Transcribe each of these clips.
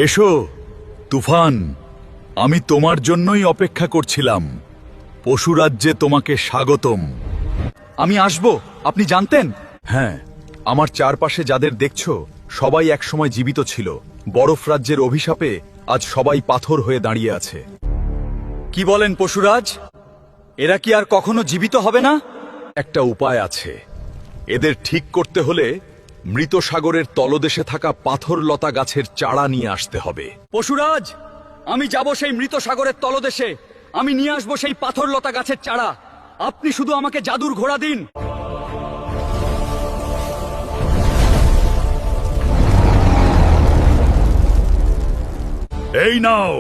এসো তুফান, আমি তোমার জন্যই অপেক্ষা করছিলাম। পশুরাজ্যে তোমাকে স্বাগতম। আমি আসব, আপনি জানতেন? হ্যাঁ, আমার চারপাশে যাদের দেখছো সবাই একসময় জীবিত ছিল। বরফ রাজ্যের অভিশাপে আজ সবাই পাথর হয়ে দাঁড়িয়ে আছে। কি বলেন পশুরাজ? এরা কি আর কখনো জীবিত হবে না? একটা উপায় আছে। এদের ঠিক করতে হলে মৃত সাগরের তলদেশে থাকা পাথরলতা গাছের চারা নিয়ে আসতে হবে। পশুরাজ, আমি যাব সেই মৃত সাগরের তলদেশে। আমি নিয়ে আসবো সেই পাথরলতা গাছের চারা। আপনি শুধু আমাকে জাদুর ঘোড়া দিন। এই নাও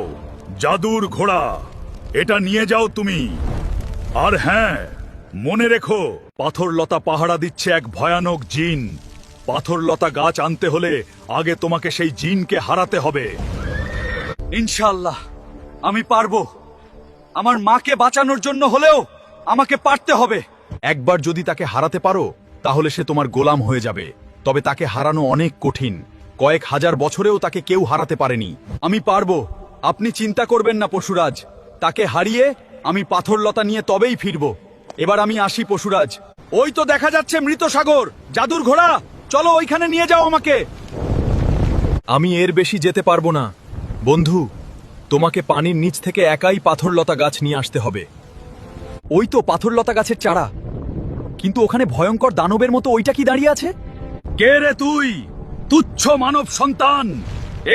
জাদুর ঘোড়া, এটা নিয়ে যাও তুমি। আর হ্যাঁ, মনে রেখো, পাথরলতা পাহারা দিচ্ছে এক ভয়ানক জিন। পাথরলতা গাছ আনতে হলে আগে তোমাকে সেই জিনকে হারাতে হবে। ইনশাআল্লাহ আমি পারবো। আমার মাকে বাঁচানোর জন্য হলেও আমাকে পারতে হবে। একবার যদি তাকে হারাতে পারো তাহলে সে তোমার গোলাম হয়ে যাবে। তবে তাকে হারানো অনেক কঠিন। কয়েক হাজার বছরেও তাকে কেউ হারাতে পারেনি। আমি পারবো, আপনি চিন্তা করবেন না পশুরাজ। তাকে হারিয়ে আমি পাথরলতা নিয়ে তবেই ফিরব। এবার আমি আসি পশুরাজ। ওই তো দেখা যাচ্ছে মৃত সাগর। জাদুর ঘোড়া, চলো ওইখানে নিয়ে যাও আমাকে। আমি এর বেশি যেতে পারবো না বন্ধু। তোমাকে পানির নিচ থেকে একাই পাথরলতা গাছ নিয়ে আসতে হবে। ওই তো পাথরলতা গাছের চারা, কিন্তু ওখানে ভয়ঙ্কর দানবের মতো ওইটা কি দাঁড়িয়ে আছে? কে রে তুই, তুচ্ছ মানব সন্তান?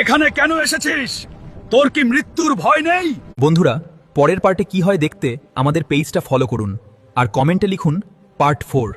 এখানে কেন এসেছিস? তোর কি মৃত্যুর ভয় নেই? বন্ধুরা, পরের পার্টে কি হয় দেখতে আমাদের পেজটা ফলো করুন আর কমেন্টে লিখুন পার্ট 4।